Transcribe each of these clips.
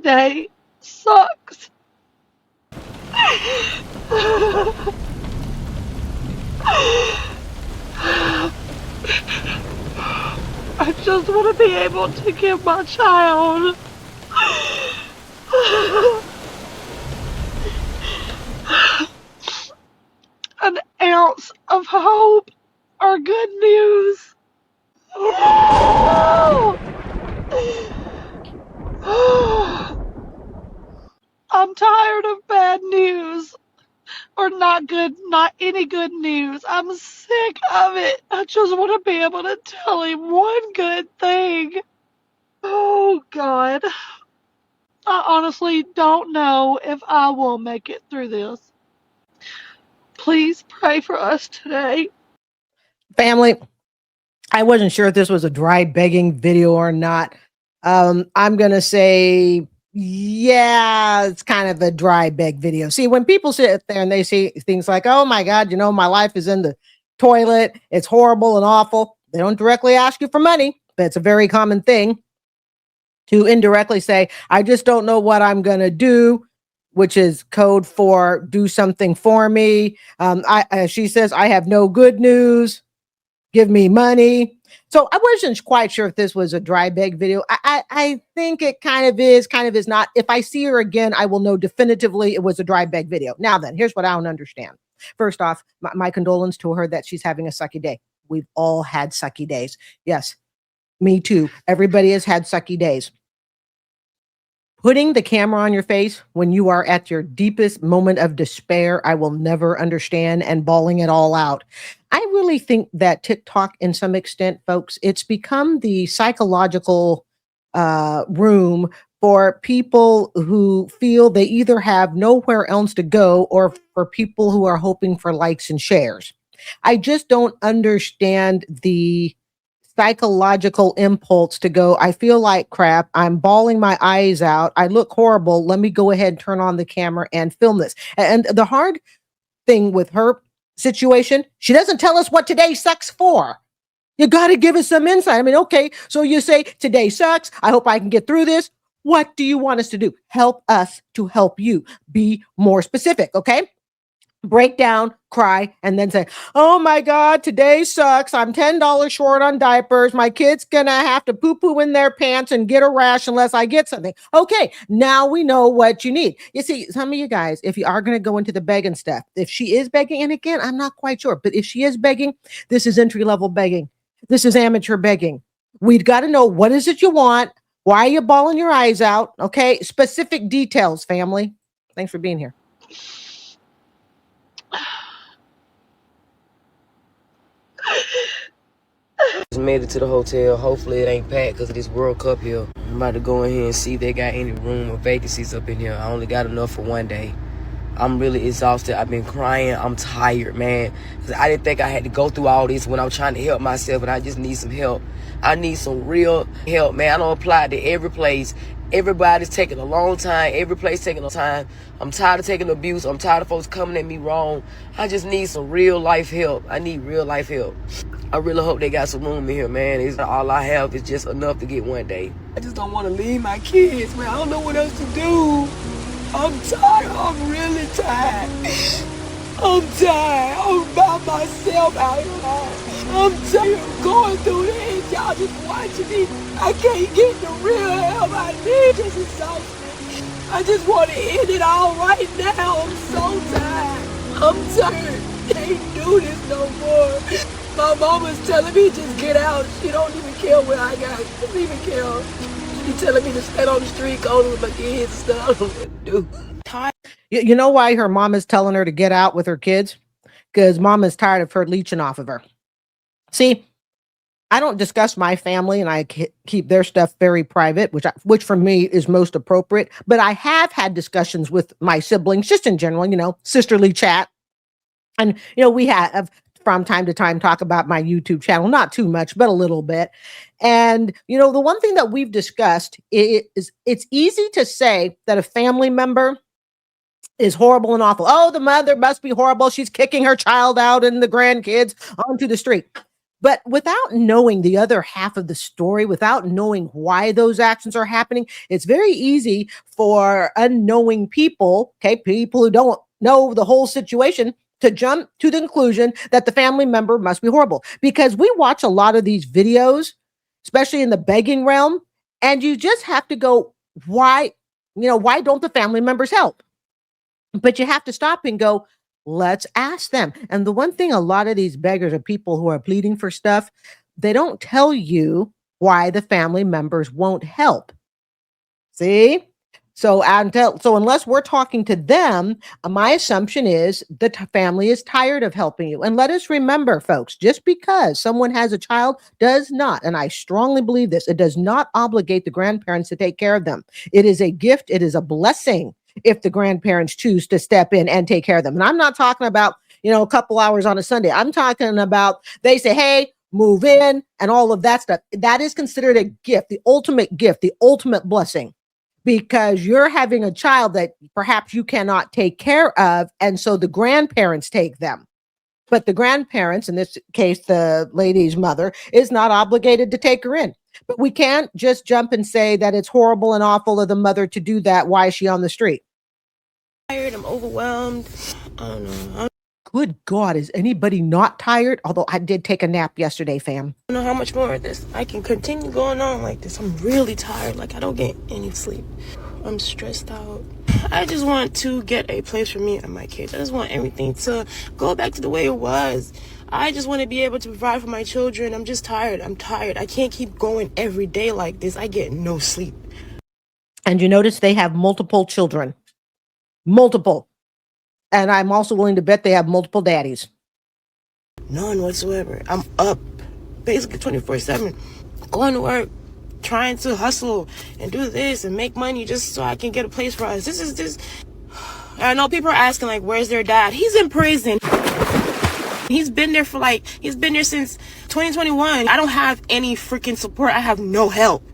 today sucks. I just want to be able to give my child an ounce of hope or good news. I'm tired of bad news. Or not any good news. I'm sick of it. I just want to be able to tell him one good thing. Oh, God. I honestly don't know if I will make it through this. Please pray for us today. Family, I wasn't sure if this was a dry begging video or not. I'm going to say, yeah, it's kind of a dry beg video. See, when people sit there and they say things like, oh my God, my life is in the toilet, it's horrible and awful. They don't directly ask you for money, but it's a very common thing to indirectly say, I just don't know what I'm going to do, which is code for do something for me. She says, I have no good news. Give me money. So I wasn't quite sure if this was a dry beg video. I think it kind of is not. If I see her again, I will know definitively it was a dry beg video. Now then, here's what I don't understand. First off, my condolence to her that she's having a sucky day. We've all had sucky days. Yes, me too. Everybody has had sucky days. Putting the camera on your face when you are at your deepest moment of despair, I will never understand, and bawling it all out. I really think that TikTok, in some extent, folks, it's become the psychological room for people who feel they either have nowhere else to go or for people who are hoping for likes and shares. I just don't understand the psychological impulse to go, I feel like crap. I'm bawling my eyes out. I look horrible. Let me go ahead and turn on the camera and film this. And the hard thing with her situation, she doesn't tell us what today sucks for. You got to give us some insight. I mean, okay, so you say today sucks. I hope I can get through this. What do you want us to do? Help us to help you. Be more specific, okay? Break down, cry, and then say, oh my God, today sucks. I'm $10 short on diapers. My kid's gonna have to poo-poo in their pants and get a rash unless I get something. Okay, now we know what you need. You see, some of you guys, if you are gonna go into the begging stuff, if she is begging, and again, I'm not quite sure, but if she is begging, this is entry-level begging. This is amateur begging. We've got to know, what is it you want? Why are you bawling your eyes out? Okay, specific details, family. Thanks for being here. Just made it to the hotel. Hopefully it ain't packed because of this World Cup here. I'm about to go in here and see if they got any room or vacancies up in here. I only got enough for one day. I'm really exhausted. I've been crying. I'm tired, man. Cause I didn't think I had to go through all this when I'm trying to help myself, and I just need some help. I need some real help, man. I don't apply to every place. Everybody's taking a long time. Every place taking a time. I'm tired of taking abuse. I'm tired of folks coming at me wrong. I just need some real life help. I need real life help. I really hope they got some room in here, man. It's all I have is just enough to get one day. I just don't want to leave my kids, man. I don't know what else to do. I'm tired. I'm really tired. I'm tired. I'm by myself out here. I'm tired of going through this. Y'all just watching me. I can't get the real help I need. This is exhausting. I just want to end it all right now. I'm so tired. I'm tired. Can't do this no more. My mama's telling me just get out. She don't even care what I got. She don't even care. She telling me to stand on the street, go with my kids and stuff. I don't know what to do. Tired. You know why her mom is telling her to get out with her kids? Because mom is tired of her leeching off of her. See, I don't discuss my family, and I keep their stuff very private, which for me is most appropriate. But I have had discussions with my siblings, just in general, sisterly chat. And, we have from time to time talk about my YouTube channel, not too much, but a little bit. And, the one thing that we've discussed is it's easy to say that a family member is horrible and awful. Oh, the mother must be horrible. She's kicking her child out and the grandkids onto the street. But without knowing the other half of the story, without knowing why those actions are happening, it's very easy for unknowing people, okay, people who don't know the whole situation, to jump to the conclusion that the family member must be horrible. Because we watch a lot of these videos, especially in the begging realm, and you just have to go, why, why don't the family members help? But you have to stop and go, let's ask them. And the one thing a lot of these beggars are people who are pleading for stuff, they don't tell you why the family members won't help. See? So unless we're talking to them, my assumption is the family is tired of helping you. And let us remember, folks, just because someone has a child does not, and I strongly believe this, it does not obligate the grandparents to take care of them. It is a gift. It is a blessing if the grandparents choose to step in and take care of them. And I'm not talking about, a couple hours on a Sunday. I'm talking about they say, hey, move in and all of that stuff. That is considered a gift, the ultimate blessing, because you're having a child that perhaps you cannot take care of. And so the grandparents take them. But the grandparents, in this case, the lady's mother, is not obligated to take her in. But we can't just jump and say that it's horrible and awful of the mother to do that. Why is she on the street? I'm overwhelmed. I don't know. Good God, is anybody not tired? Although I did take a nap yesterday, fam. I don't know how much more of this I can continue going on like this. I'm really tired. Like, I don't get any sleep. I'm stressed out. I just want to get a place for me and my kids. I just want everything to go back to the way it was. I just want to be able to provide for my children. I'm just tired. I'm tired. I can't keep going every day like this. I get no sleep. And you notice they have multiple children. Multiple. And I'm also willing to bet they have multiple daddies. None whatsoever. I'm up basically 24/7, going to work, trying to hustle and do this and make money just so I can get a place for us. This is this. I know people are asking, like, where's their dad? He's in prison. He's been there since 2021. I don't have any freaking support. I have no help.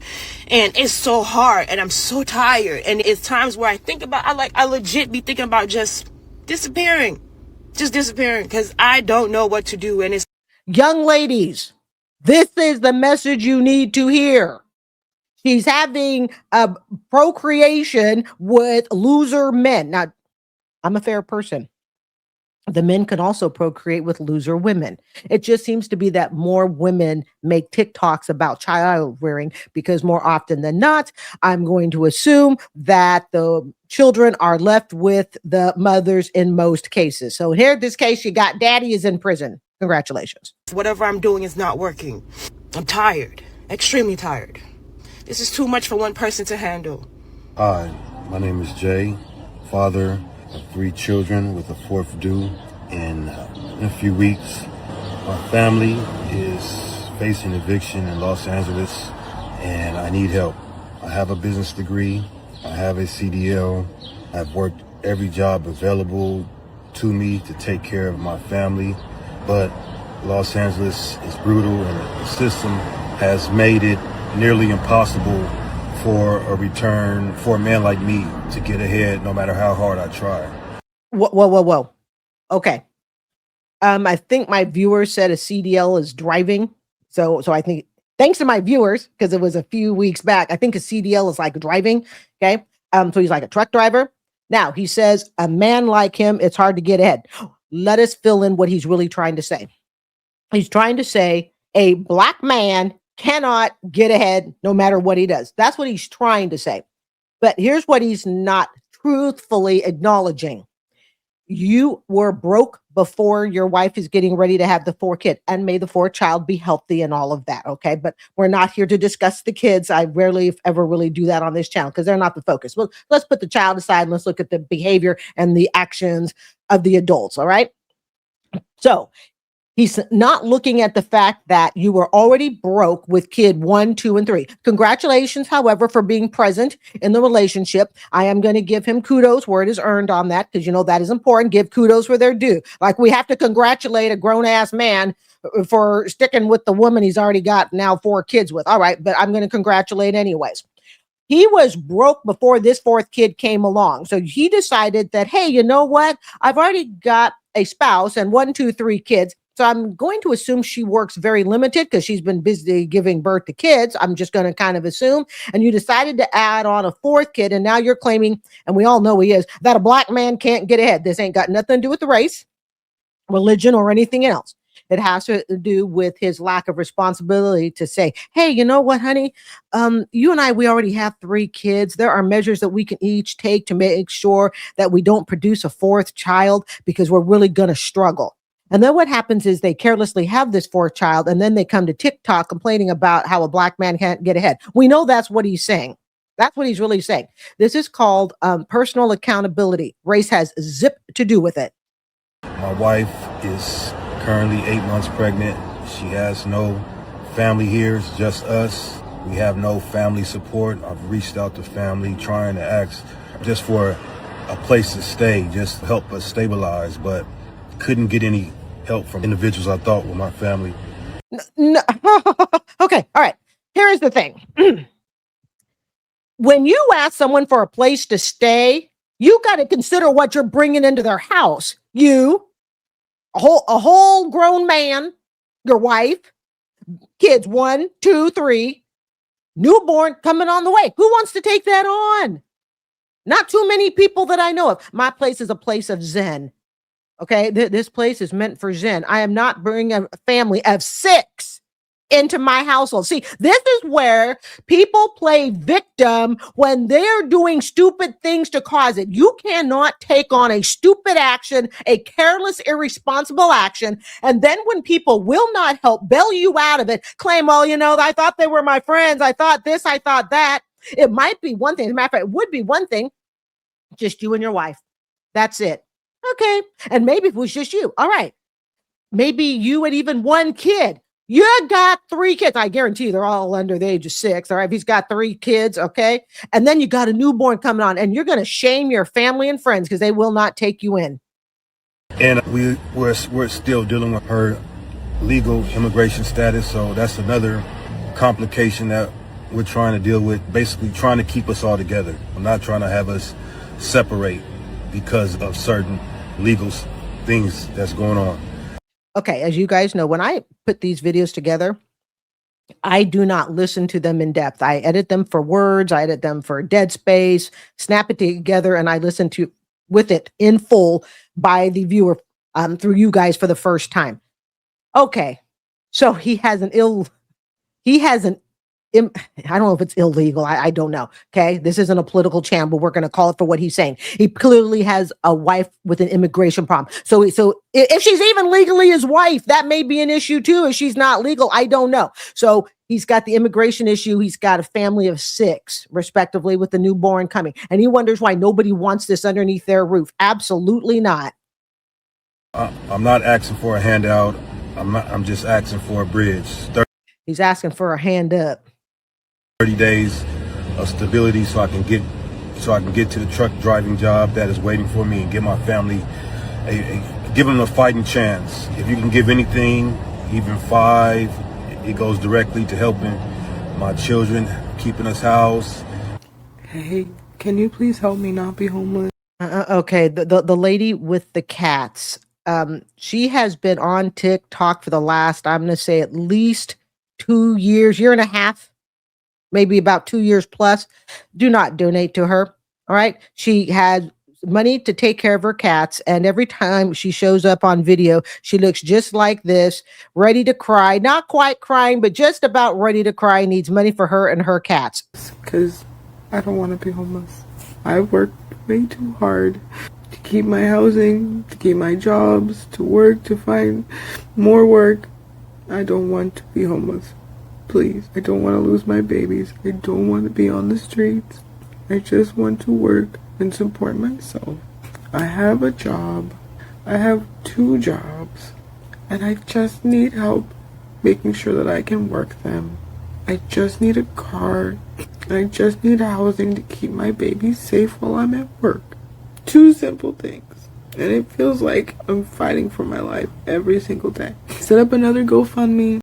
And it's so hard and I'm so tired. And it's times where I think about, I legit be thinking about just disappearing because I don't know what to do. And it's young ladies, this is the message you need to hear. She's having a procreation with loser men. Now, I'm a fair person. The men can also procreate with loser women. It just seems to be that more women make TikToks about child rearing because more often than not, I'm going to assume that the children are left with the mothers in most cases. So here, this case, you got daddy is in prison. Congratulations. Whatever I'm doing is not working. I'm tired, extremely tired. This is too much for one person to handle. Hi, my name is Jay, father of 3 children with a 4th due in a few weeks. My family is facing eviction in Los Angeles and I need help. I have a business degree, I have a CDL, I've worked every job available to me to take care of my family, but Los Angeles is brutal and the system has made it nearly impossible for a return for a man like me to get ahead no matter how hard I try. Whoa. Okay. I think my viewers said a CDL is driving. So I think thanks to my viewers, because it was a few weeks back, I think a CDL is like driving. Okay. So he's like a truck driver. Now he says a man like him, it's hard to get ahead. Let us fill in what he's really trying to say. He's trying to say a black man cannot get ahead no matter what he does. That's what he's trying to say. But here's what he's not truthfully acknowledging. You were broke before your wife is getting ready to have the 4 kid, and may the 4th child be healthy and all of that. Okay. But we're not here to discuss the kids. I rarely, if ever, really do that on this channel because they're not the focus. Well, let's put the child aside and let's look at the behavior and the actions of the adults. All right. So he's not looking at the fact that you were already broke with kid 1, 2, and 3. Congratulations, however, for being present in the relationship. I am going to give him kudos where it is earned on that because, that is important. Give kudos where they're due. Like we have to congratulate a grown-ass man for sticking with the woman he's already got now 4 kids with. All right, but I'm going to congratulate anyways. He was broke before this 4th kid came along. So he decided that, hey, you know what? I've already got a spouse and 1, 2, 3 kids. So I'm going to assume she works very limited because she's been busy giving birth to kids. I'm just going to kind of assume. And you decided to add on a fourth kid. And now you're claiming, and we all know he is, that a black man can't get ahead. This ain't got nothing to do with the race, religion, or anything else. It has to do with his lack of responsibility to say, hey, you know what, honey? You and I, we already have 3 kids. There are measures that we can each take to make sure that we don't produce a 4th child because we're really going to struggle. And then what happens is they carelessly have this 4th child, and then they come to TikTok complaining about how a black man can't get ahead. We know that's what he's saying. That's what he's really saying. This is called personal accountability. Race has zip to do with it. My wife is currently 8 months pregnant. She has no family here. It's just us. We have no family support. I've reached out to family trying to ask just for a place to stay, just to help us stabilize, but couldn't get any help from individuals I thought were my family. No. Okay, all right. Here's the thing. When you ask someone for a place to stay, you got to consider what you're bringing into their house. You, a whole grown man, your wife, kids 1, 2, 3, newborn coming on the way. Who wants to take that on? Not too many people that I know of. My place is a place of zen. Okay, this place is meant for zen. I am not bringing a family of 6 into my household. See, this is where people play victim when they're doing stupid things to cause it. You cannot take on a stupid action, a careless, irresponsible action, and then when people will not help bail you out of it, claim, oh, you know, I thought they were my friends. I thought this, I thought that. It might be one thing. As a matter of fact, it would be one thing, just you and your wife. That's it. Okay. And maybe if it was just you. All right. Maybe you and even 1 kid. You got 3 kids. I guarantee you they're all under the age of 6. All right. If he's got 3 kids. Okay. And then you got a newborn coming on, and you're going to shame your family and friends because they will not take you in. And we're still dealing with her legal immigration status. So that's another complication that we're trying to deal with, basically trying to keep us all together. I'm not trying to have us separate because of certain legal things that's going on. Okay, as you guys know, when I put these videos together, I do not listen to them in depth. I edit them for words, I edit them for dead space, snap it together, and I listen to with it in full by the viewer through you guys for the first time. Okay, so he has an I don't know if it's illegal. I don't know. Okay. This isn't a political channel, but we're going to call it for what he's saying. He clearly has a wife with an immigration problem. So if she's even legally his wife, that may be an issue too. If she's not legal, I don't know. So he's got the immigration issue. He's got a family of 6, respectively, with the newborn coming. And he wonders why nobody wants this underneath their roof. Absolutely not. I'm not asking for a handout. I'm just asking for a bridge. He's asking for a hand up. 30 days of stability so I can get to the truck driving job that is waiting for me and give my family give them a fighting chance. If you can give anything, even 5, it goes directly to helping my children, keeping us housed. Hey, can you please help me not be homeless? Okay, the lady with the cats. She has been on TikTok for the last, I'm going to say, at least 2 years, year and a half. Maybe about 2 years plus. Do not donate to her. All right. She had money to take care of her cats. And every time she shows up on video, she looks just like this, ready to cry. Not quite crying, but just about ready to cry. Needs money for her and her cats. Because I don't want to be homeless. I worked way too hard to keep my housing, to keep my jobs, to work, to find more work. I don't want to be homeless. Please, I don't want to lose my babies. I don't want to be on the streets. I just want to work and support myself. I have a job. I have 2 jobs. And I just need help making sure that I can work them. I just need a car. I just need housing to keep my babies safe while I'm at work. 2 simple things. And it feels like I'm fighting for my life every single day. Set up another GoFundMe.